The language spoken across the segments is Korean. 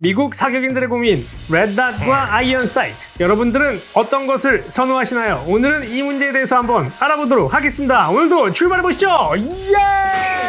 미국 사격인들의 고민, 레드닷과 아이언 사이트. 여러분들은 어떤 것을 선호하시나요? 오늘은 이 문제에 대해서 한번 알아보도록 하겠습니다. 오늘도 출발해보시죠! 예!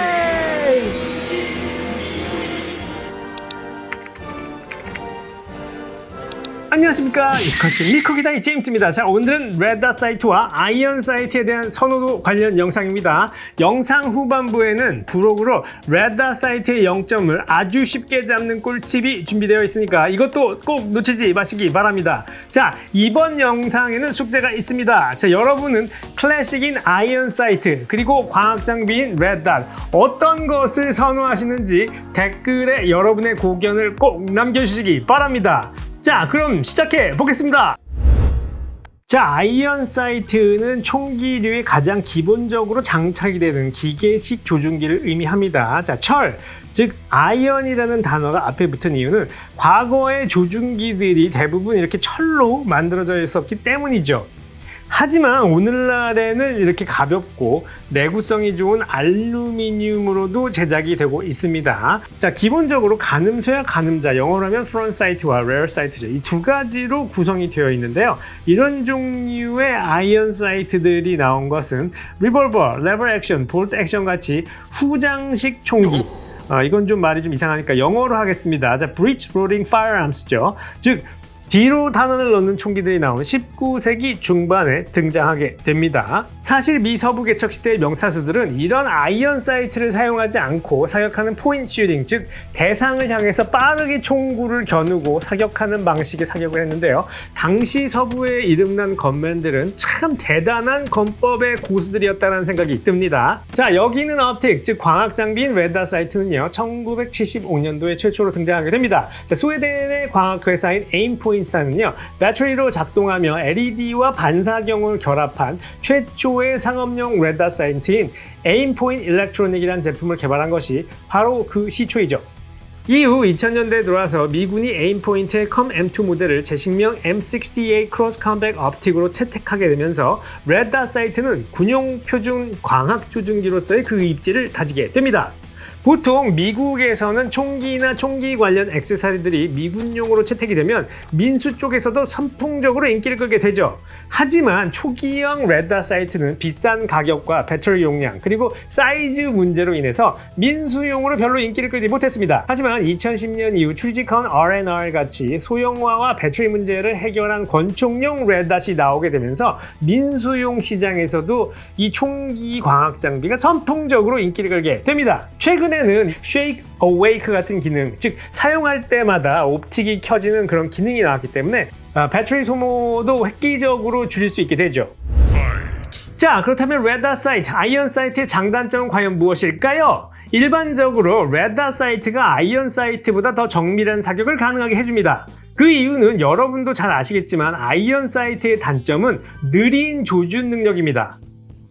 안녕하십니까. 이것이 미쿡이다 제임스입니다. 자, 오늘은 레드닷 사이트와 아이언 사이트에 대한 선호도 관련 영상입니다. 영상 후반부에는 부록으로 레드닷 사이트의 0점을 아주 쉽게 잡는 꿀팁이 준비되어 있으니까 이것도 꼭 놓치지 마시기 바랍니다. 자, 이번 영상에는 숙제가 있습니다. 자, 여러분은 클래식인 아이언 사이트 그리고 광학 장비인 레드닷 어떤 것을 선호하시는지 댓글에 여러분의 고견을 꼭 남겨주시기 바랍니다. 자, 그럼 시작해 보겠습니다. 자, 아이언 사이트는 총기류에 가장 기본적으로 장착이 되는 기계식 조준기를 의미합니다. 자, 철, 즉 아이언이라는 단어가 앞에 붙은 이유는 과거의 조준기들이 대부분 이렇게 철로 만들어져 있었기 때문이죠. 하지만 오늘날에는 이렇게 가볍고 내구성이 좋은 알루미늄으로도 제작이 되고 있습니다. 자, 기본적으로 가늠쇠와 가늠자, 영어로 하면 프론트 사이트와 레어 사이트죠. 이 두 가지로 구성이 되어 있는데요. 이런 종류의 아이언 사이트들이 나온 것은 리볼버, 레버 액션, 볼트 액션 같이 후장식 총기. 이건 좀 말이 좀 이상하니까 영어로 하겠습니다. 자, breech loading firearms죠. 즉 뒤로 단원을 넣는 총기들이 나온 19세기 중반에 등장하게 됩니다. 사실 미 서부 개척 시대의 명사수들은 이런 아이언 사이트를 사용하지 않고 사격하는 포인트 슈팅, 즉 대상을 향해서 빠르게 총구를 겨누고 사격하는 방식의 사격을 했는데요. 당시 서부의 이름난 건맨들은 참 대단한 건법의 고수들이었다는 생각이 듭니다. 자, 여기는 업틱, 즉 광학 장비인 레드닷 사이트는요, 1975년도에 최초로 등장하게 됩니다. 자, 스웨덴의 광학 회사인 에임포인트 사는요, 배터리로 작동하며 LED와 반사경을 결합한 최초의 상업용 레드닷 사이트인 에임포인트 일렉트로닉이라는 제품을 개발한 것이 바로 그 시초이죠. 이후 2000년대에 들어와서 미군이 에임포인트의 COM-M2 모델을 제식명 M68 크로스 컴백 옵틱으로 채택하게 되면서 레드닷 사이트는 군용 표준 광학 조준기로서의 그 입지를 다지게 됩니다. 보통 미국에서는 총기나 총기 관련 액세서리들이 미군용으로 채택이 되면 민수 쪽에서도 선풍적으로 인기를 끌게 되죠. 하지만 초기형 레드닷 사이트는 비싼 가격과 배터리 용량 그리고 사이즈 문제로 인해서 민수용으로 별로 인기를 끌지 못했습니다. 하지만 2010년 이후 트리지컨 R&R 같이 소형화와 배터리 문제를 해결한 권총용 레드닷이 나오게 되면서 민수용 시장에서도 이 총기 광학 장비가 선풍적으로 인기를 끌게 됩니다. 최근에는 Shake Awake 같은 기능, 즉 사용할 때마다 옵틱이 켜지는 그런 기능이 나왔기 때문에 배터리 소모도 획기적으로 줄일 수 있게 되죠. 자, 그렇다면 레드닷 사이트, 아이언 사이트의 장단점은 과연 무엇일까요? 일반적으로 레드닷 사이트가 아이언 사이트보다 더 정밀한 사격을 가능하게 해줍니다. 그 이유는 여러분도 잘 아시겠지만 아이언 사이트의 단점은 느린 조준 능력입니다.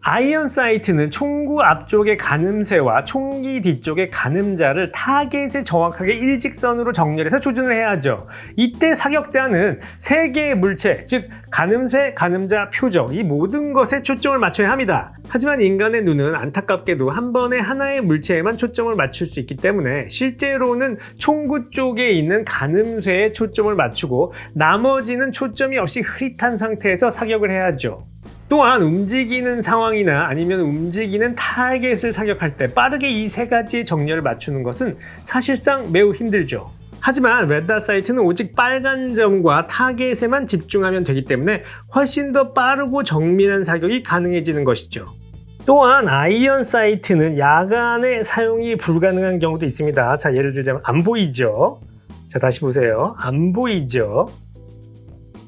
아이언 사이트는 총구 앞쪽의 가늠쇠와 총기 뒤쪽의 가늠자를 타겟에 정확하게 일직선으로 정렬해서 조준을 해야 하죠. 이때 사격자는 세 개의 물체, 즉 가늠쇠, 가늠자, 표적 이 모든 것에 초점을 맞춰야 합니다. 하지만 인간의 눈은 안타깝게도 한 번에 하나의 물체에만 초점을 맞출 수 있기 때문에 실제로는 총구 쪽에 있는 가늠쇠에 초점을 맞추고 나머지는 초점이 없이 흐릿한 상태에서 사격을 해야 하죠. 또한 움직이는 상황이나 아니면 움직이는 타겟을 사격할 때 빠르게 이 세 가지의 정렬을 맞추는 것은 사실상 매우 힘들죠. 하지만 레드닷 사이트는 오직 빨간 점과 타겟에만 집중하면 되기 때문에 훨씬 더 빠르고 정밀한 사격이 가능해지는 것이죠. 또한 아이언 사이트는 야간에 사용이 불가능한 경우도 있습니다. 자, 예를 들자면 안 보이죠? 자, 다시 보세요. 안 보이죠?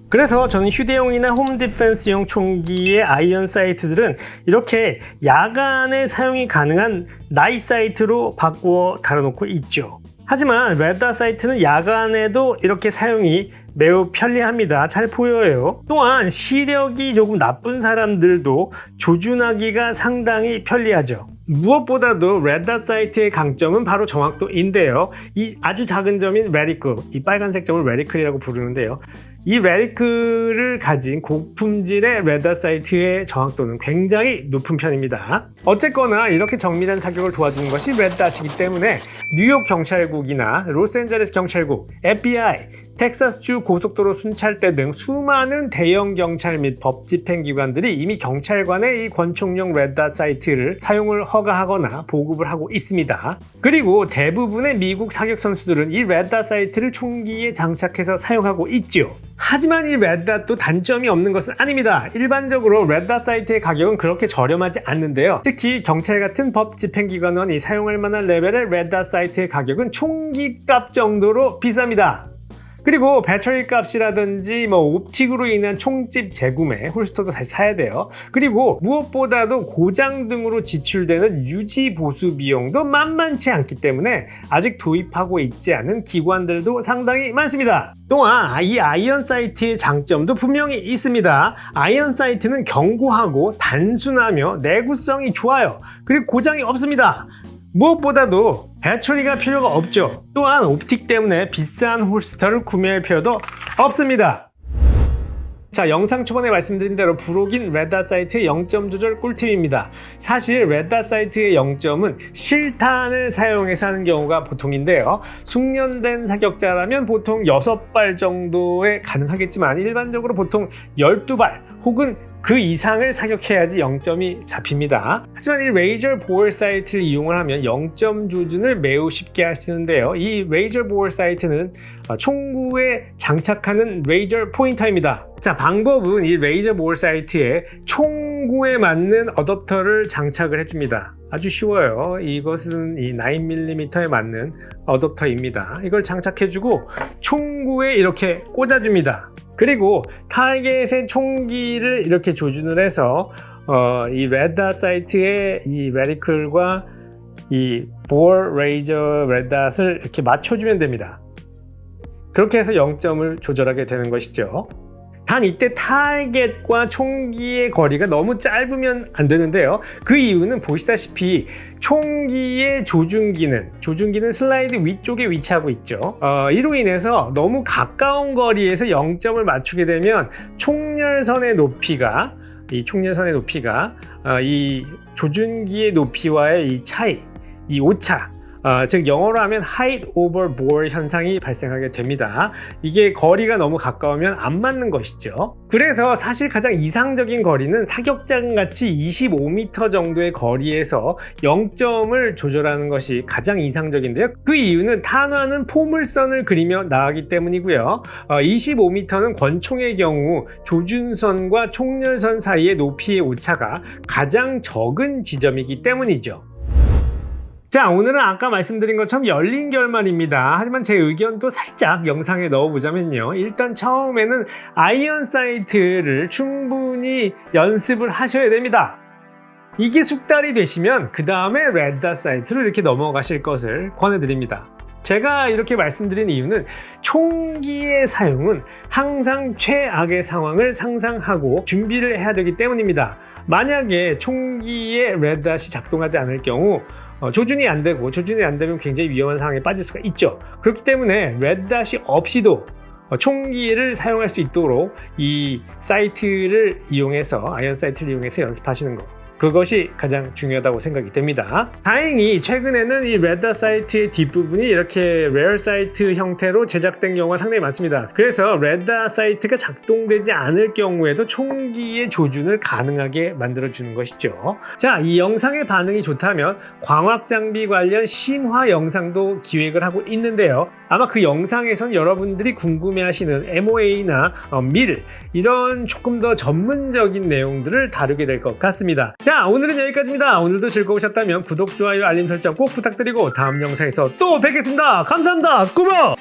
그래서 저는 휴대용이나 홈 디펜스용 총기의 아이언 사이트들은 이렇게 야간에 사용이 가능한 나이트 사이트로 바꾸어 달아놓고 있죠. 하지만 레드닷 사이트는 야간에도 이렇게 사용이 매우 편리합니다. 잘 보여요. 또한 시력이 조금 나쁜 사람들도 조준하기가 상당히 편리하죠. 무엇보다도 레드닷 사이트의 강점은 바로 정확도인데요. 이 아주 작은 점인 레디클, 이 빨간색 점을 레디클이라고 부르는데요. 이 레디클을 가진 고품질의 레드닷 사이트의 정확도는 굉장히 높은 편입니다. 어쨌거나 이렇게 정밀한 사격을 도와주는 것이 레드닷이기 때문에 뉴욕 경찰국이나 로스앤젤레스 경찰국, FBI, 텍사스주 고속도로 순찰대 등 수많은 대형 경찰 및 법집행기관들이 이미 경찰관의 이 권총용 레드닷 사이트를 사용을 허가하거나 보급을 하고 있습니다. 그리고 대부분의 미국 사격 선수들은 이 레드닷 사이트를 총기에 장착해서 사용하고 있죠. 하지만 이 레드닷도 단점이 없는 것은 아닙니다. 일반적으로 레드닷 사이트의 가격은 그렇게 저렴하지 않는데요. 특히 경찰 같은 법집행기관원이 사용할 만한 레벨의 레드닷 사이트의 가격은 총기값 정도로 비쌉니다. 그리고 배터리 값이라든지 옵틱으로 인한 총집 재구매, 홀스터도 다시 사야 돼요. 그리고 무엇보다도 고장 등으로 지출되는 유지 보수 비용도 만만치 않기 때문에 아직 도입하고 있지 않은 기관들도 상당히 많습니다. 또한 이 아이언 사이트의 장점도 분명히 있습니다. 아이언 사이트는 견고하고 단순하며 내구성이 좋아요. 그리고 고장이 없습니다. 무엇보다도 배터리가 필요가 없죠. 또한 옵틱 때문에 비싼 홀스터를 구매할 필요도 없습니다. 자, 영상 초반에 말씀드린 대로 부록인 레드닷 사이트의 0점 조절 꿀팁입니다. 사실 레드닷 사이트의 0점은 실탄을 사용해서 하는 경우가 보통인데요. 숙련된 사격자라면 보통 6발 정도에 가능하겠지만 일반적으로 보통 12발 혹은 그 이상을 사격해야지 0점이 잡힙니다. 하지만 이 레이저 보어 사이트를 이용을 하면 0점 조준을 매우 쉽게 할 수 있는데요. 이 레이저 보어 사이트는 총구에 장착하는 레이저 포인터입니다. 자, 방법은 이 레이저 보어 사이트에 총구에 맞는 어댑터를 장착을 해줍니다. 아주 쉬워요. 이것은 이 9mm에 맞는 어댑터입니다. 이걸 장착해주고 총구에 이렇게 꽂아줍니다. 그리고 타겟의 총기를 이렇게 조준을 해서 이 레드닷 사이트의 이 레디클과 이 보어 레이저 레드닷을 이렇게 맞춰주면 됩니다. 그렇게 해서 0점을 조절하게 되는 것이죠. 단 이때 타겟과 총기의 거리가 너무 짧으면 안 되는데요. 그 이유는 보시다시피 총기의 조준기는 슬라이드 위쪽에 위치하고 있죠. 이로 인해서 너무 가까운 거리에서 0점을 맞추게 되면 총열선의 높이가 이 조준기의 높이와의 이 차이, 이 오차, 즉 영어로 하면 height over bore 현상이 발생하게 됩니다. 이게 거리가 너무 가까우면 안 맞는 것이죠. 그래서 사실 가장 이상적인 거리는 사격장 같이 25m 정도의 거리에서 0점을 조절하는 것이 가장 이상적인데요. 그 이유는 탄화는 포물선을 그리며 나가기 때문이고요. 25m는 권총의 경우 조준선과 총열선 사이의 높이의 오차가 가장 적은 지점이기 때문이죠. 자, 오늘은 아까 말씀드린 것처럼 열린 결말입니다. 하지만 제 의견도 살짝 영상에 넣어보자면요. 일단 처음에는 아이언 사이트를 충분히 연습을 하셔야 됩니다. 이게 숙달이 되시면 그 다음에 레드닷 사이트로 이렇게 넘어가실 것을 권해드립니다. 제가 이렇게 말씀드린 이유는 총기의 사용은 항상 최악의 상황을 상상하고 준비를 해야 되기 때문입니다. 만약에 총기의 레드닷이 작동하지 않을 경우 조준이 안 되면 굉장히 위험한 상황에 빠질 수가 있죠. 그렇기 때문에 레드닷이 없이도 총기를 사용할 수 있도록 이 사이트를 이용해서 아이언 사이트를 이용해서 연습하시는 것, 그것이 가장 중요하다고 생각이 됩니다. 다행히 최근에는 이 레드닷 사이트의 뒷부분이 이렇게 레어 사이트 형태로 제작된 경우가 상당히 많습니다. 그래서 레드닷 사이트가 작동되지 않을 경우에도 총기의 조준을 가능하게 만들어주는 것이죠. 자, 이 영상의 반응이 좋다면 광학 장비 관련 심화 영상도 기획을 하고 있는데요. 아마 그 영상에선 여러분들이 궁금해하시는 MOA나 밀, 이런 조금 더 전문적인 내용들을 다루게 될 것 같습니다. 자, 오늘은 여기까지입니다. 오늘도 즐거우셨다면 구독, 좋아요, 알림 설정 꼭 부탁드리고 다음 영상에서 또 뵙겠습니다. 감사합니다. 꾸벅!